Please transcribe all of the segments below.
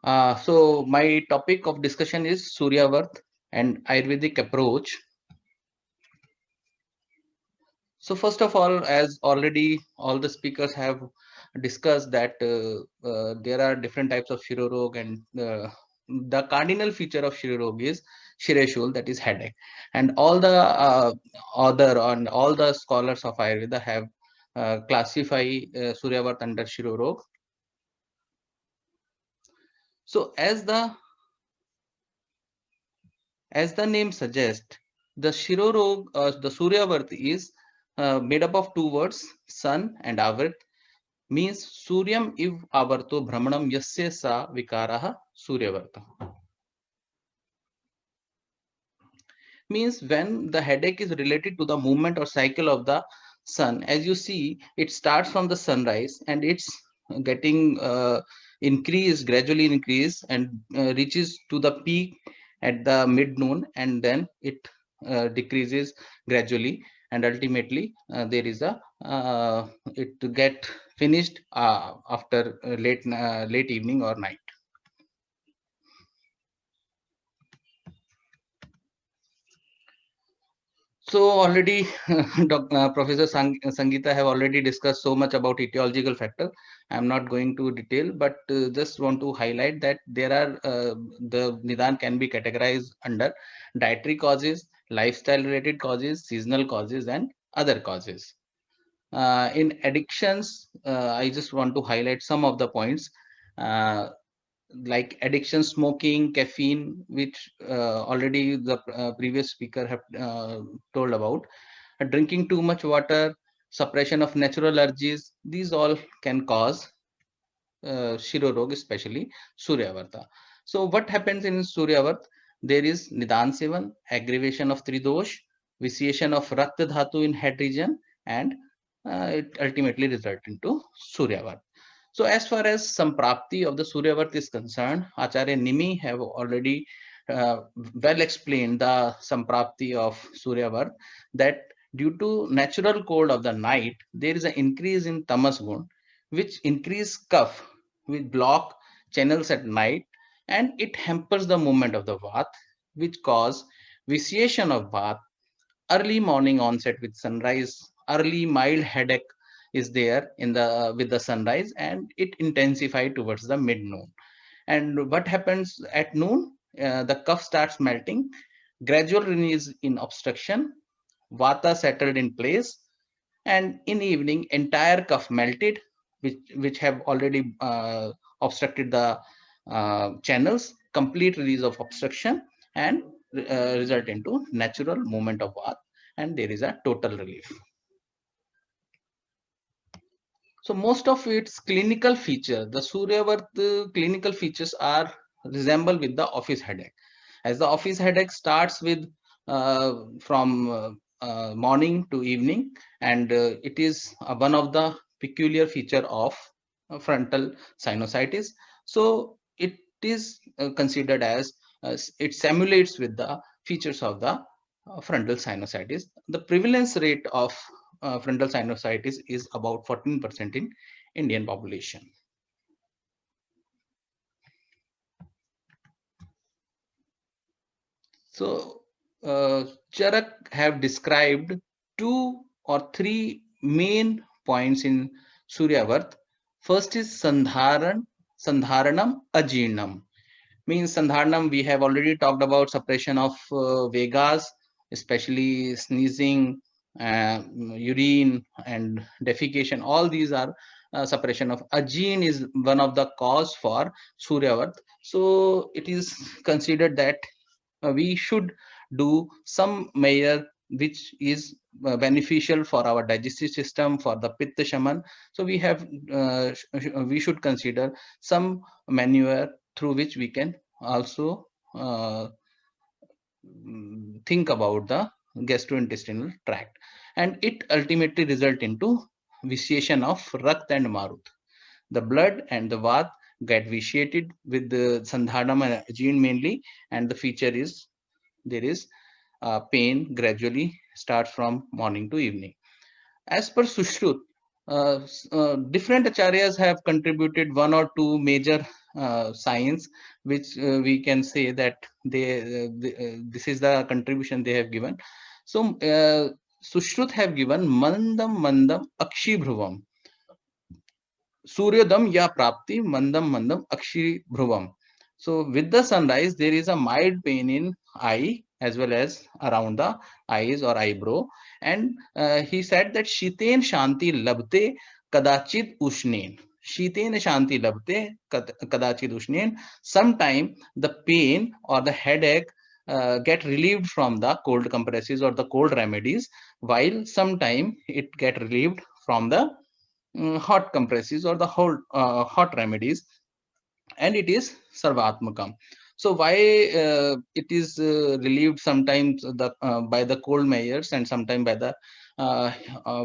So my topic of discussion is Suryavarth and Ayurvedic approach. So first of all, as already all the speakers have discussed that there are different types of Shirorog, and the cardinal feature of Shirorog is Shireshul, that is headache. And all the all the scholars of Ayurveda have classify Suryavarth under Shirorog. So as the name suggests, the Shirorog, the Suryavarth is made up of two words, sun and avrit, means Suryam iv avarto brahmanam yasya sa vikaraha Suryavarta. Means when the headache is related to the movement or cycle of the sun, as you see, it starts from the sunrise and it's getting gradually increase, and reaches to the peak at the mid noon, and then it decreases gradually, and ultimately there is a it to get finished after late evening or night. So already Professor Sangeeta have already discussed so much about etiological factor. I'm not going to detail, but just want to highlight that there are the Nidan can be categorized under dietary causes, lifestyle related causes, seasonal causes, and other causes. In addictions, I just want to highlight some of the points. Uh, like addiction, smoking, caffeine, which already the previous speaker have told about, drinking too much water, suppression of natural allergies, these all can cause Shirorog, especially Suryavarta. So what happens in Suryavarta? There is Nidan Sevan, aggravation of Tridosh, vitiation of Rakta Dhatu in head region, and it ultimately result into Suryavarta. So as far as Samprapti of the Suryavarth is concerned, Acharya Nimi have already well explained the Samprapti of Suryavarth, that due to natural cold of the night, there is an increase in Tamas Gun, which increase cough, which block channels at night, and it hampers the movement of the Vat, which cause vitiation of Vat, early morning onset with sunrise, early mild headache is there in the with the sunrise, and it intensified towards the mid noon. And what happens at noon? The cuff starts melting, gradual release in obstruction, vata settled in place, and in evening entire cuff melted, which have already obstructed the channels, complete release of obstruction, and result into natural movement of vata, and there is a total relief. So most of its clinical feature, the Suryavarth clinical features are resemble with the office headache. As the office headache starts with from morning to evening, and it is one of the peculiar feature of frontal sinusitis. So it is considered as it simulates with the features of the frontal sinusitis. The prevalence rate of frontal sinusitis is about 14% in Indian population. So Charak have described two or three main points in Suryavarth. First is Sandharanam Ajirnam. Means Sandharanam, we have already talked about suppression of Vegas, especially sneezing, urine, and defecation. All these are suppression of Ajeen is one of the cause for Suryavarth. So it is considered that we should do some measure which is beneficial for our digestive system, for the pitta shaman. So we should consider some maneuver through which we can also think about the gastrointestinal tract, and it ultimately result into vitiation of Rakt and Marut. The blood and the Vat get vitiated with the Sandhanam and Ajeen mainly, and the feature is there is pain gradually starts from morning to evening. As per Sushrut, different acharyas have contributed one or two major science, which we can say that this is the contribution they have given. So Sushrut have given mandam mandam akshi bhruvam, Suryodam ya prapti mandam mandam akshi bhruvam. So with the sunrise, there is a mild pain in eye as well as around the eyes or eyebrow. And he said that shiten shanti labte kadachit ushnen. Shiten shanti labte kadachit ushnen. Sometime the pain or the headache get relieved from the cold compresses or the cold remedies, while sometime it get relieved from the hot compresses or the whole hot remedies, and it is sarvatmakam. So why it is relieved sometimes by the cold measures and sometimes by the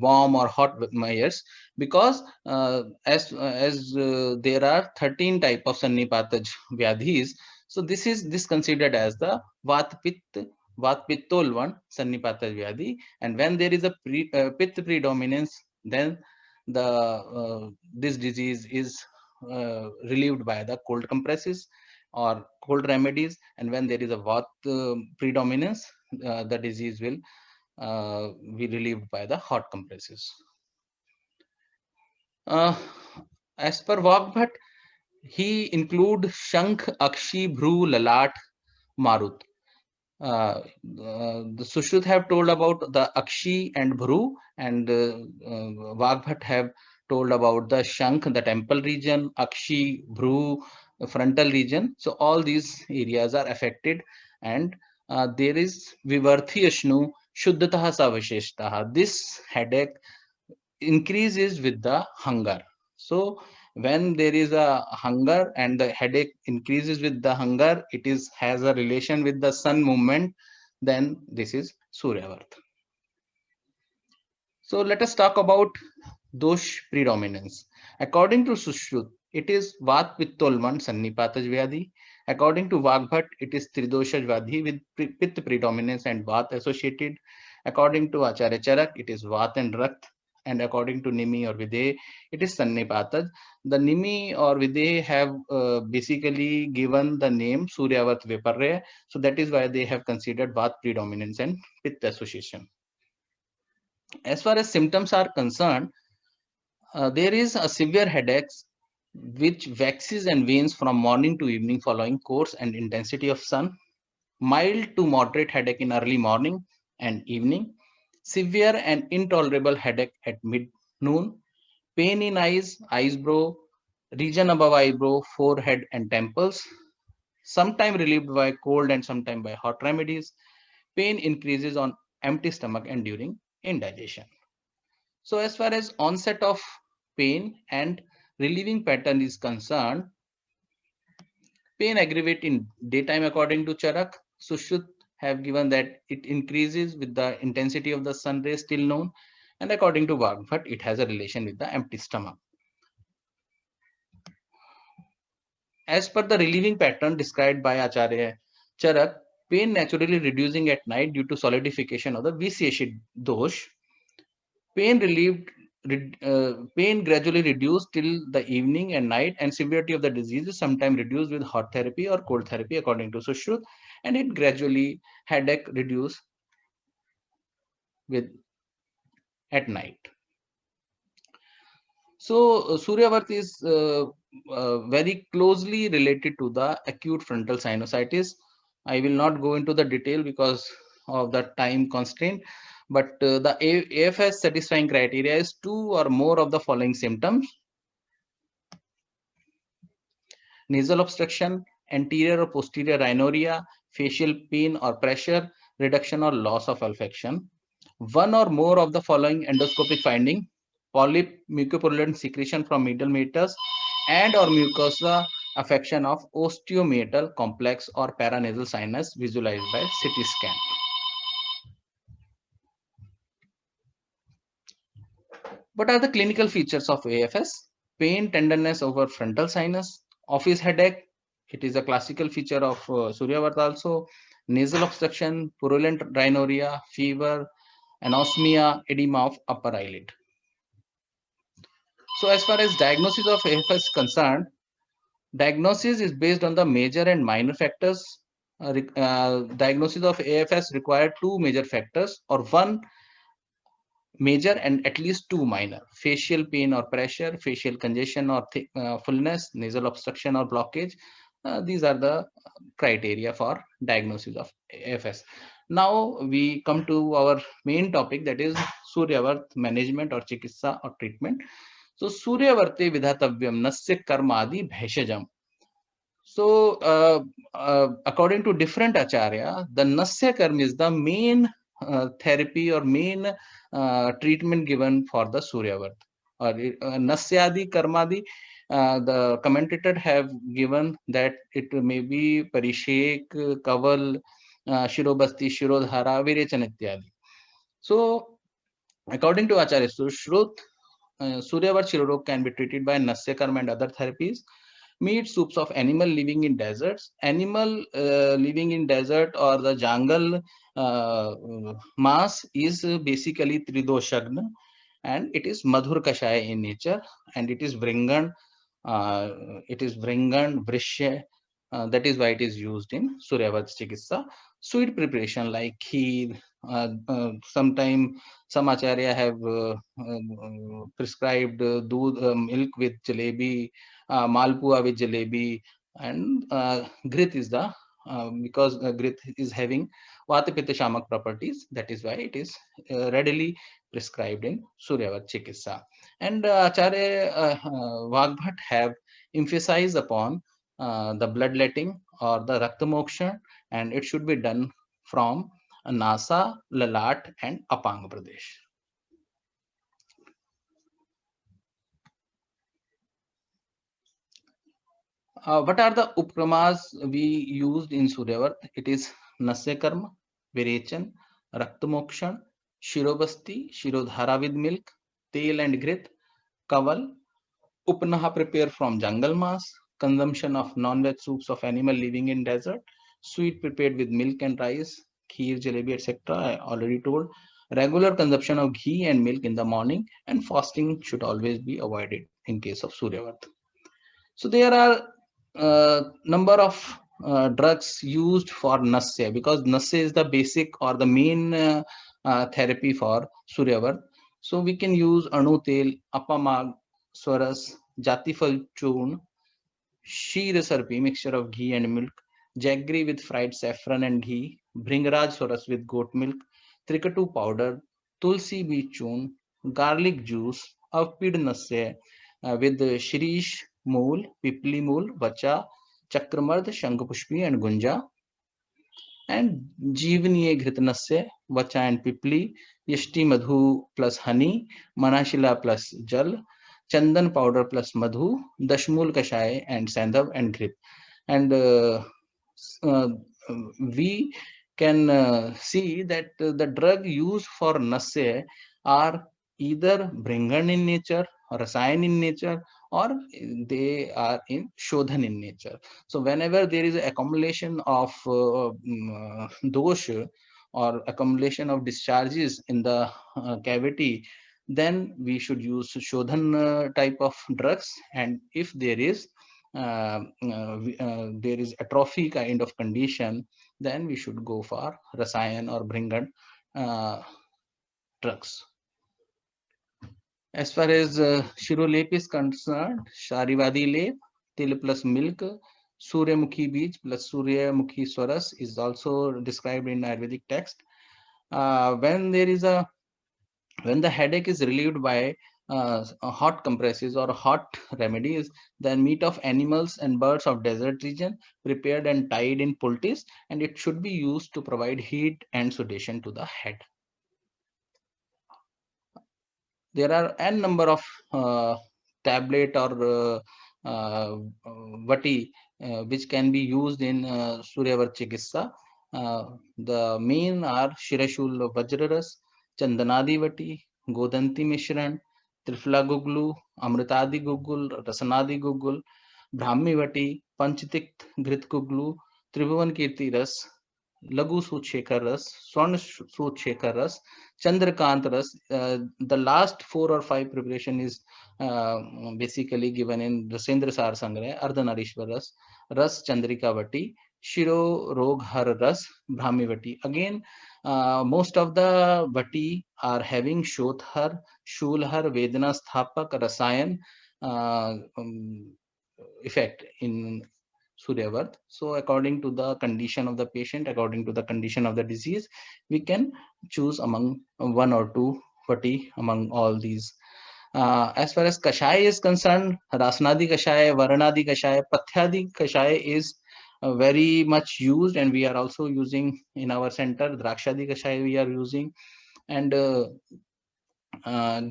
warm or hot measures? Because as there are 13 type of sannipataj vyadhis, so this considered as the vat pittol 1 sannipataj vyadhi. And when there is a pitta predominance, then the this disease is relieved by the cold compresses or cold remedies, and when there is a vat predominance, the disease will be relieved by the hot compresses. As per Vagbhat, he include Shankh, Akshi, Bhru, Lalat, Marut. The Sushruta have told about the Akshi and Bhru, and Vagbhat have told about the Shankh, the temple region, Akshi, Bhru, the frontal region. So all these areas are affected, and there is Vivarthi Ashnu Shuddhataha Savasheshtaha. This headache increases with the hunger. So when there is a hunger and the headache increases with the hunger, it is has a relation with the sun movement, then this is Suryavarth. So let us talk about dosh predominance. According to Sushrut, it is Vat Pittolman Sannipataj Vyadhi. According to Vagbhat, it is Tridoshaj Vyadhi with Pitta predominance and Vat associated. According to Acharya Charak, it is Vat and Rakt. And according to Nimi or Videha, it is Sannipataj. The Nimi or Videha have basically given the name Suryavat Viparya. So that is why they have considered Vat predominance and Pitta association. As far as symptoms are concerned, there is a severe headache which waxes and wanes from morning to evening following course and intensity of sun, mild to moderate headache in early morning and evening, severe and intolerable headache at mid-noon, pain in eyes, eyebrow, region above eyebrow, forehead and temples, sometime relieved by cold and sometime by hot remedies, pain increases on empty stomach and during indigestion. So as far as onset of pain and relieving pattern is concerned, pain aggravate in daytime according to Charak. Sushruta have given that it increases with the intensity of the sun rays till noon, and according to Vagbhat, it has a relation with the empty stomach. As per the relieving pattern described by Acharya Charak, pain naturally reducing at night due to solidification of the Visheshit dosh. Pain relieved, pain gradually reduced till the evening and night, and severity of the disease is sometimes reduced with hot therapy or cold therapy according to Sushrut, and it gradually headache reduced with at night. So Suryavarth is very closely related to the acute frontal sinusitis. I will not go into the detail because of the time constraint, but the AFS satisfying criteria is 2 or more of the following symptoms: nasal obstruction, anterior or posterior rhinorrhea, facial pain or pressure, reduction or loss of olfaction. 1 or more of the following endoscopic finding: polyp, mucopurulent secretion from medial meatus, and or mucosa affection of osteomeatal complex or paranasal sinus visualized by CT scan. What are the clinical features of AFS? Pain, tenderness over frontal sinus, office headache. It is a classical feature of Suryavarth also. Nasal obstruction, purulent rhinorrhea, fever, anosmia, edema of upper eyelid. So as far as diagnosis of AFS is concerned, Diagnosis is based on the major and minor factors. Diagnosis of AFS require two major factors or one major and at least two minor: facial pain or pressure, facial congestion or fullness, nasal obstruction or blockage. These are the criteria for diagnosis of AFS. Now we come to our main topic, that is Suryavarth management or chikitsa or treatment. So Suryavarti vidhatavyam nasya karmadi bhaishajam. So according to different acharya, the nasya karma is the main therapy or main treatment given for the Suryavarth. Or nasyadi karmadi, the commentator have given that it may be parishek, kaval, shirobasti, shirodhara, virechana ityadi. So according to acharya Sushrut, Suryavarth Shirorog can be treated by nasya karma and other therapies. Meat soups of animal living in deserts. Animal living in desert or the jungle mass is basically Tridoshagna, and it is Madhur Kashaya in nature, and it is Vringan, Vrishya. That is why it is used in Suryavarth Chikitsa. Sweet preparation like kheer. Sometime some acharya have prescribed milk with jalebi, malpua with jalebi, and grit is the because grit is having vata pitta shamak properties. That is why it is readily prescribed in Suryavarth Chikitsa. And Acharya Vagbhat have emphasized upon the bloodletting or the Raktamoksha, and it should be done from Nasa, Lalat, and Apang Pradesh. What are the upkramas we used in Suryavarth? It is Nasya Karma, Virechan, Raktamokshan, Shirobasti, Shirodhara with milk, Tel and grit, Kaval, Upnaha prepared from jungle mass, consumption of non-veg soups of animal living in desert, sweet prepared with milk and rice, kheer, jalebi, etc. I already told. Regular consumption of ghee and milk in the morning, and fasting should always be avoided in case of Suryavarth. So there are number of drugs used for nasya, because nasya is the basic or the main therapy for Suryavarth. So we can use Anutel, Apamag, Swaras, Jatifal Churn, Sheer Sarpi, mixture of ghee and milk, Jaggery with fried saffron and ghee, Bhringraj Swaras with goat milk, Trikatu powder, Tulsi bee churn, garlic juice, Avpid Nasya with Shirish Mool, Pipli Mool, Vacha, Chakramard, Shankapushpi and Gunja, and Jeevaniye Ghritanasya, Vacha and Pipli, Yashti Madhu plus honey, Manashila plus jal, Chandan powder plus Madhu, Dashmul Kashai and Sandhav and Grip. And uh, we can see that the drug used for nasya are either Bringan in nature, or Rasayan in nature, or they are in Shodhan in nature. So whenever there is accumulation of dosh or accumulation of discharges in the cavity, then we should use Shodhan type of drugs. And if there is there is atrophy kind of condition, then we should go for Rasayan or Bringan drugs. As far as Shirolep is concerned, Sharivadi lep, til plus milk, Suryamukhi beej plus Suryamukhi swaras is also described in Ayurvedic text. When the headache is relieved by hot compresses or hot remedies, then meat of animals and birds of desert region prepared and tied in poultice, and it should be used to provide heat and sedation to the head. There are n number of tablet or vati which can be used in Suryavarth Chikitsa. The main are Shirashul Vajraras, Chandanadi Vati, Godanti Mishran, Trifla Guglu, Amritadi Gugul, Rasanadi Gugul, Brahmi Vati, Panchitik Grit Guglu, Tribhuvan Kirti Ras, Lagu Suchekar Ras, Swarn Suchekar Ras, Chandrakant Ras. The last 4 or 5 preparation is basically given in Rasendra Sar Sangrah, Ardhanarishwar Ras, Ras Chandrika Vati, Shiro Rog Har Ras, Brahmi Vati. Again, most of the Vati are having Shothar, Shulhar, Vedana Sthapak, Rasayan effect in Suryavarth. So according to the condition of the patient, according to the condition of the disease, we can choose among 1 or 2 Vati among all these. As far as Kashaya is concerned, Rasnadi Kashaya, Varanadi Kashaya, Pathyadi Kashaya is very much used, and we are also using in our center. Drakshadi Kashaya we are using, and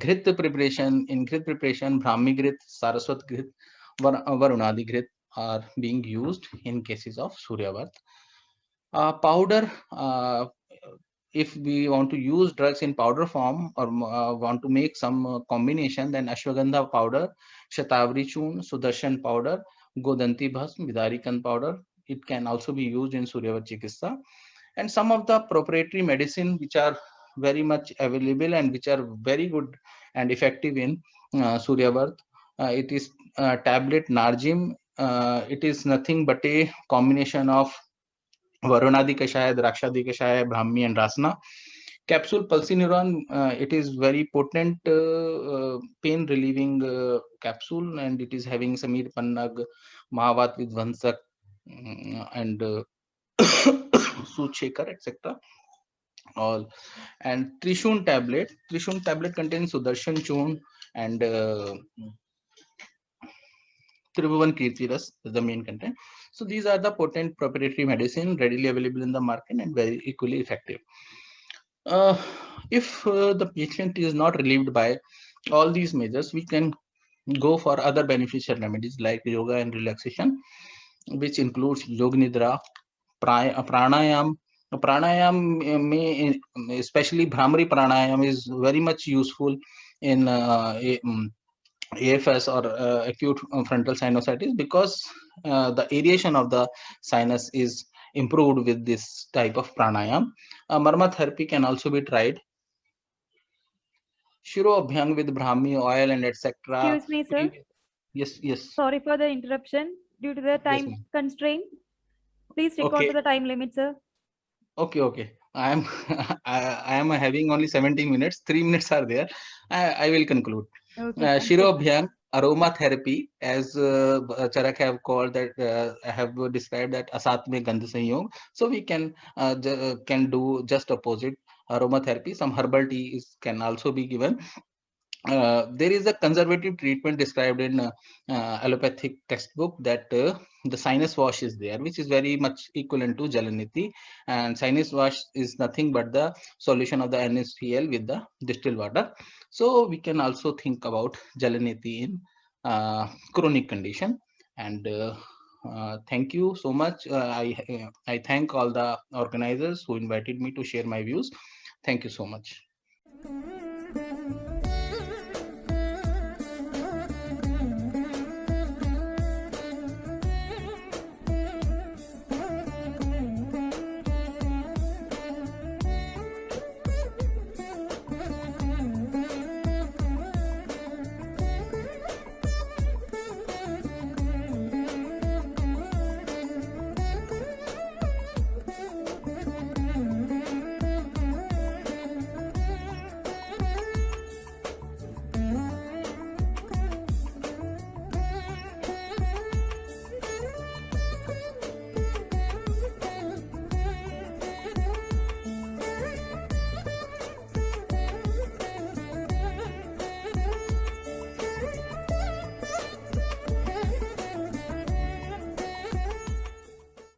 Grit preparation, in Grit preparation, Brahmi Grit, Saraswat Grit, Varunadi Grit are being used in cases of Suryavarth. Powder, if we want to use drugs in powder form or want to make some combination, then Ashwagandha powder, Shatavari Churn, Sudarshan powder, Godanti Bhasm, Vidarikan powder, it can also be used in Suryavarth Chikitsa. And some of the proprietary medicine which are very much available and which are very good and effective in Suryavarth. It is tablet Narjim. It is nothing but a combination of Varunadi Kashaya, Drakshadi Kashaya, Brahmi and Rasna. Capsule Pulsinuron, it is very potent pain relieving capsule, and it is having Samir Pannag, Mahavat Vidvansak, and Suchekar, etc. All. And Trishun tablet contains Sudarshan Churn and Tribhuvan Kirtiras is the main content. So these are the potent proprietary medicine readily available in the market and very equally effective. If the patient is not relieved by all these measures, we can go for other beneficial remedies like yoga and relaxation, which includes Yog Nidra, pranayam. Pranayam may, especially Bhramari pranayam, is very much useful in AFS or acute frontal sinusitis, because the aeration of the sinus is improved with this type of pranayam. Marma therapy can also be tried. Shiro Abhyang with Brahmi oil and etc. Excuse me, sir. Yes, yes, Sorry for the interruption. Due to the yes, time ma'am. constraint, please record to Okay, the time limit, sir. okay. I am I am having only 17 minutes. 3 minutes are there. I will conclude. Okay, thank you, Shiro sir. Abhyang, aromatherapy, as Charak have called that, I have described that asat mein gandh sanyog. So we can do just opposite aromatherapy. Some herbal tea can also be given. There is a conservative treatment described in allopathic textbook that the sinus wash is there, which is very much equivalent to Jalaniti, and sinus wash is nothing but the solution of the NaCl with the distilled water. So we can also think about Jalaniti in chronic condition. And thank you so much. I thank all the organizers who invited me to share my views. Thank you so much.